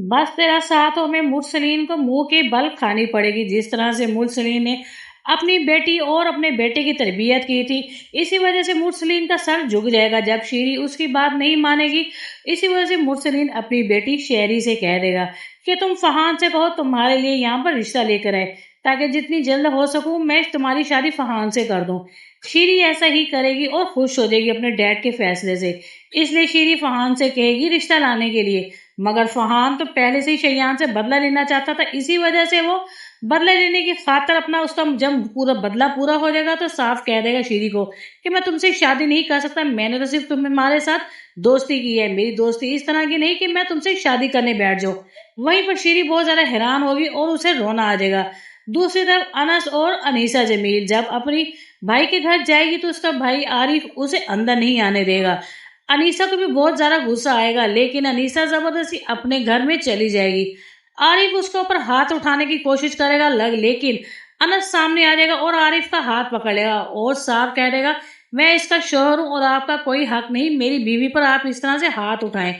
बस तेरा साथ हो में मुरसलीन को मुंह की बल खानी पड़ेगी। जिस तरह से मुरसलीन ने अपनी बेटी और अपने बेटे की तरबियत की थी, इसी वजह से मुरसलीन का सर झुक जाएगा जब शीरी उसकी बात नहीं मानेगी। इसी वजह से मुरसलीन अपनी बेटी शेरी से कह देगा कि तुम फहान से कहो तुम्हारे लिए यहाँ पर रिश्ता लेकर आए, ताकि जितनी जल्द हो सकूं मैं तुम्हारी शादी फहान से कर दूं। शीरी ऐसा ही करेगी और खुश हो जाएगी अपने डैड के फैसले से। इसलिए शीरी फहान से कहेगी रिश्ता लाने के लिए, मगर फहान तो पहले से ही शैयान से बदला लेना चाहता था। इसी वजह से वो बदला लेने की खातर अपना उसका जब पूरा बदला पूरा हो जाएगा तो साफ कह देगा शीरी को कि मैं तुमसे शादी नहीं कर सकता, मैंने तो सिर्फ तुम्हारे साथ दोस्ती की है। मेरी दोस्ती इस तरह की नहीं कि मैं तुमसे शादी करने बैठ जाऊं। वहीं पर शीरी बहुत ज्यादा हैरान होगी और उसे रोना आ जाएगा। दूसरी तरफ अनस और अनीसा जमील जब अपनी भाई के घर जाएगी तो उसका भाई आरिफ उसे अंदर नहीं आने देगा। अनीसा को भी बहुत ज्यादा गुस्सा आएगा, लेकिन अनीसा जबरदस्ती अपने घर में चली जाएगी। आरिफ उसके ऊपर हाथ उठाने की कोशिश करेगा लेकिन अनस सामने आ जाएगा और आरिफ का हाथ पकड़ लेगा और साफ कह देगा मैं इसका शौहर हूं और आपका कोई हक नहीं मेरी बीवी पर आप इस तरह से हाथ उठाएं।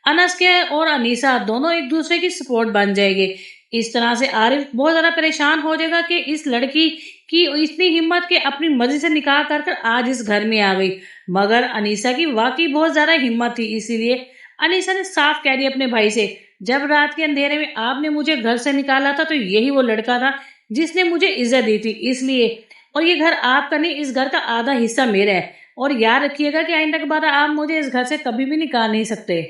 अनस के और अनीसा दोनों एक दूसरे की सपोर्ट बन जाएंगे। इस तरह से आरिफ बहुत ज्यादा परेशान हो जाएगा कि इस लड़की की इतनी हिम्मत के अपनी मर्जी से निकाह कर कर आज इस घर में आ गई। मगर अनीसा की वाकई बहुत ज्यादा हिम्मत थी, इसीलिए अनीसा ने साफ कह दिया अपने भाई से जब रात के अंधेरे में आपने मुझे घर से निकाला था तो यही वो लड़का था जिसने मुझे इज्जत दी थी, इसलिए और ये घर आपका नहीं, इस घर का आधा हिस्सा मेरा है। और याद रखिएगा कि आइंदा के बाद आप मुझे इस घर से कभी भी निकाल नहीं सकते।